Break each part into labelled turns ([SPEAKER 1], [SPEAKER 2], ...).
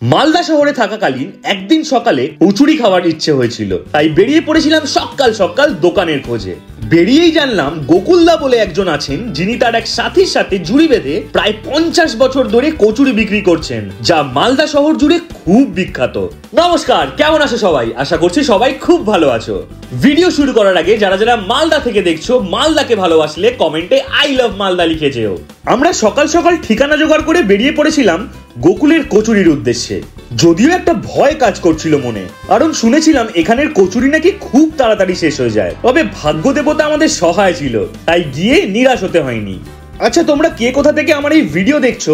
[SPEAKER 1] মালদা শহরে থাকাকালীন একদিন সকালে কচুরি খাওয়ার ইচ্ছে হয়েছিল, তাই বেরিয়ে পড়েছিলাম সকাল সকাল দোকানের খোঁজে। বেরিয়েই জানলাম গোকুলদা বলে একজন আছেন, যিনি তার এক সাথীর সাথে জুড়ি বেঁধে প্রায় 50 বছর ধরে কচুরি বিক্রি করছেন, যা মালদা শহর জুড়ে খুব বিখ্যাত। নমস্কার, কেমন আছো সবাই? আশা করছি সবাই খুব ভালো আছো। ভিডিও শুরু করার আগে যারা যারা মালদা থেকে দেখছো, মালদাকে ভালোবাসলে কমেন্টে আই লাভ মালদা লিখে যেও। আমরা সকাল সকাল ঠিকানা জোগাড় করে বেরিয়ে পড়েছিলাম গোকুলের কচুরির উদ্দেশ্যে। যদিও একটা ভয় কাজ করছিল মনে, কারণ শুনেছিলাম এখানের কচুরি নাকি খুব তাড়াতাড়ি শেষ হয়ে যায়। তবে ভাগ্য দেবতা আমাদের সহায় ছিল, তাই গিয়ে নিরাশ হতে হয়নি। আচ্ছা, তোমরা কে কোথা থেকে আমার এই ভিডিও দেখছো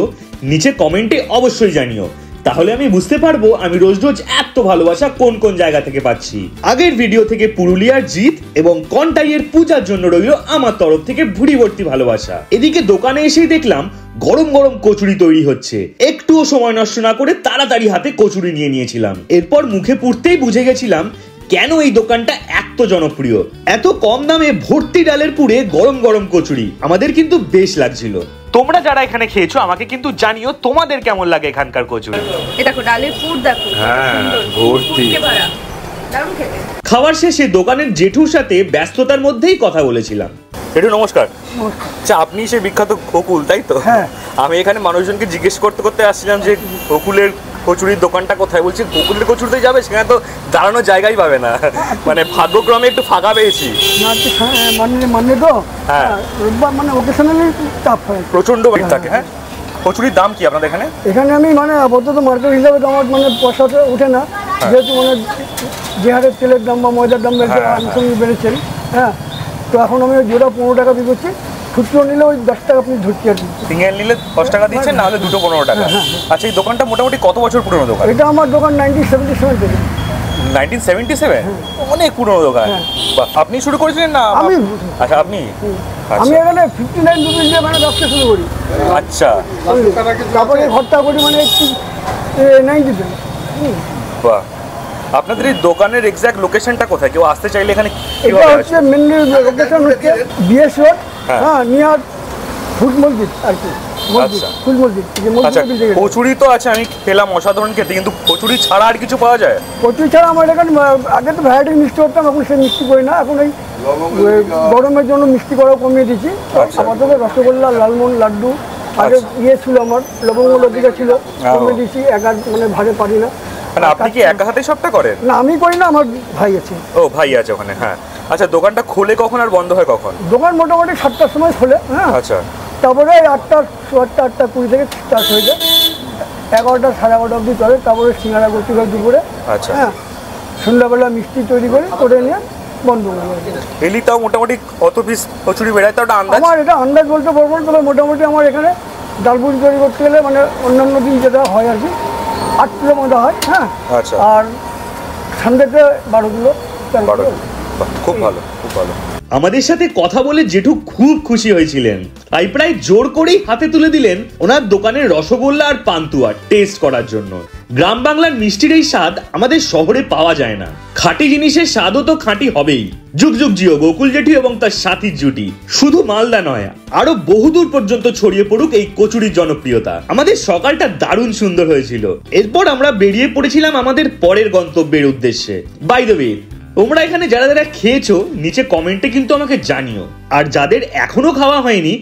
[SPEAKER 1] নিচে কমেন্টে অবশ্যই জানিও, তাহলে আমি বুঝতে পারবো আমি রোজ রোজ এত ভালোবাসা কোন কোন জায়গা থেকে পাচ্ছি। আগের ভিডিও থেকে পুরুলিয়ার জিৎ এবং কন্টাইয়ের পূজার জন্য রইল আমার তরফ থেকে ভুড়ি ভর্তি ভালোবাসা। এদিকে দোকানে এসেই দেখলাম গরম গরম কচুরি তৈরি হচ্ছে। একটুও সময় নষ্ট না করে তাড়াতাড়ি হাতে কচুরি নিয়ে নিয়েছিলাম। এরপর মুখে পুরতেই বুঝে গেছিলাম কেন এই দোকানটা এত জনপ্রিয়। এত কম দামে ভর্তি ডালের পুরে গরম গরম কচুরি আমাদের কিন্তু বেশ লাগছিল। তোমরা যারা এখানে খেয়েছো আমাকে কিন্তু জানিও তোমাদের কেমন লাগে এখানকার কচুরি।
[SPEAKER 2] এটা দেখো ডালের পুর দেখো, ভর্তি দারুণ খেতে।
[SPEAKER 1] খাবার শেষে দোকানের জেঠুর সাথে ব্যস্ততার মধ্যেই কথা বলেছিলাম। জেঠু নমস্কার। আচ্ছা, আপনি সেই বিখ্যাত গোকুল, তাই তো?
[SPEAKER 3] হ্যাঁ।
[SPEAKER 1] আমি এখানে মানুষজনকে জিজ্ঞেস করতে করতে আসছিলাম যে গোকুলের কচুরির দোকানটা কোথায়। বলছি গোকুলের কচুরিতে যাবে, সেখানে তো দাঁড়ানোর জায়গাই পাবে না। মানে ভাগ্যক্রমে একটু ফাঁকা পেয়েছি।
[SPEAKER 3] মানে তো হ্যাঁ, মানে ওকেশনালি চাপ হয়,
[SPEAKER 1] প্রচন্ড ভিড় থাকে। হ্যাঁ, কচুরির দাম কি আপনাদের এখানে?
[SPEAKER 3] এখানে আমি মানে আপাতত মার্কেট হিসাবে তো আমার মানে পয়সাতে ওঠে না, যেহেতু মানে যে হারে তেলের দাম বা ময়দার দাম সঙ্গে বেড়েছেন। হ্যাঁ, তো এখন আমি জোড়া 15 টাকা বিক্রি করছি। খুচরো নিলে ওই 10 টাকা আপনি ধরছি আর কি।
[SPEAKER 1] সিঙ্গেল নিলে 10 টাকা দিচ্ছেন, না হলে দুটো 15 টাকা। আচ্ছা, এই দোকানটা মোটামুটি কত বছর পুরনো দোকান?
[SPEAKER 3] এটা আমার দোকান 1977 থেকে।
[SPEAKER 1] 1977? অনেক পুরনো দোকান। আপনি শুরু করেছিলেন না?
[SPEAKER 3] আমি।
[SPEAKER 1] আচ্ছা, আপনি?
[SPEAKER 3] আমি এখানে 59 রুপিস দিয়ে মানে ব্যবসা শুরু করি।
[SPEAKER 1] আচ্ছা,
[SPEAKER 3] তারপরে ঘরটা করি মানে 90 টাকা।
[SPEAKER 1] বাহ। আপনাদের এই দোকানের এক্সাক্ট লোকেশনটা কোথায়? কেউ আসতে চাইলে এখানে
[SPEAKER 3] এটা হচ্ছে মেন লোকেশন হচ্ছে বিএস রোড, হ্যাঁ, নিয়ার ফুল মসজিদ আর কি। ফুল মসজিদ।
[SPEAKER 1] আচ্ছা, কচুরি তো আছে, আমি খেলাম অসাধারণ খেতে, কিন্তু কচুরি ছাড়া আর কিছু পাওয়া যায়?
[SPEAKER 3] কচুরি ছাড়া আমার এখানে আগে তো ভ্যারাইটি মিষ্টি করতাম, এখন সে মিষ্টি করি না। এখন এই গরমের জন্য মিষ্টি করাও কমিয়ে দিচ্ছি। আমাদের রসগোল্লা, লালমোহন, লাড্ডু আগে ইয়ে ছিল, আমার লবঙ্গ লতিকা ছিল, কমিয়ে দিচ্ছি। মানে ভাগে পারি না।
[SPEAKER 1] মানে আপনি কি একা হাতে সবটা করেন?
[SPEAKER 3] না, আমি করি না, আমার ভাই আছে।
[SPEAKER 1] ও, ভাই আছে ওখানে। হ্যাঁ। আচ্ছা, দোকানটা খোলে কখন আর বন্ধ হয় কখন?
[SPEAKER 3] দোকান মোটামুটি 7টার সময় খোলে। হ্যাঁ।
[SPEAKER 1] আচ্ছা।
[SPEAKER 3] তারপরে 8টা 8:20 থেকে স্টার্ট হয়ে যায়, 11টা 11:30 অবধি চলে। তারপরে সিঙ্গাড়া করতে হয় দুপুরে।
[SPEAKER 1] আচ্ছা।
[SPEAKER 3] হ্যাঁ, সন্ধ্যাবেলা মিষ্টি তৈরি করে নিয়ে বন্ধ হয়ে যায়।
[SPEAKER 1] এলি তাও মোটামুটি কত পিস কচুরি বেড়ায় তাও আন্দাজ?
[SPEAKER 3] আমার এটা আন্দাজ বলতে পারবো না, তবে মোটামুটি আমার এখানে ডালপুরি তৈরি করতে গেলে মানে অন্যান্য দিন যেটা হয় আর কি 8 কিলো মতো হয়। হ্যাঁ।
[SPEAKER 1] আচ্ছা।
[SPEAKER 3] আর সানডেতে 12 কিলো।
[SPEAKER 1] খুব ভালো, খুব ভালো। আমাদের সাথে কথা বলে জেঠু খুব খুশি হয়েছিলেন, তাই প্রায় জোর করেই হাতে তুলে দিলেন ওনার দোকানের রসগোল্লা আর পান্তুয়া টেস্ট করার জন্য। গ্রাম বাংলার মিষ্টির এই স্বাদ আমাদের শহরে পাওয়া যায় না। খাঁটি জিনিসের স্বাদও তো খাঁটি হবেই। যুগ যুগ জিও গোকুল জেঠু এবং তার সাথীর জুটি। শুধু মালদা নয়, আরো বহুদূর পর্যন্ত ছড়িয়ে পড়ুক এই কচুরির জনপ্রিয়তা। আমাদের সকালটা দারুণ সুন্দর হয়েছিল। এরপর আমরা বেরিয়ে পড়েছিলাম আমাদের পরের গন্তব্যের উদ্দেশ্যে। বাই দ্য ওয়ে, তোমরা এখানে যারা যারা খেয়েছো নিচে কমেন্টে কিন্তু আমাকে জানিও। আর যাদের এখনো খাওয়া হয়নি,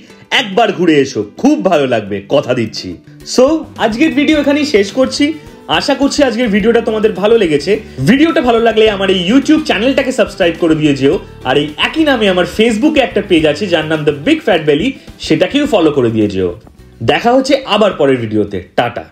[SPEAKER 1] একবার ঘুরে এসো, খুব ভালো লাগবে, কথা দিচ্ছি। সো আজকের ভিডিও এখানেই শেষ করছি। আশা করছি আজকের ভিডিওটা তোমাদের ভালো লেগেছে। ভিডিওটা ভালো লাগলে আমার এই ইউটিউব চ্যানেলটাকে সাবস্ক্রাইব করে দিয়ে যেও। আর এই একই নামে আমার ফেসবুকে একটা পেজ আছে যার নাম দ্য বিগ ফ্যাট বেলি, সেটাকেও ফলো করে দিয়ে যেও। দেখা হচ্ছে আবার পরের ভিডিওতে। টাটা।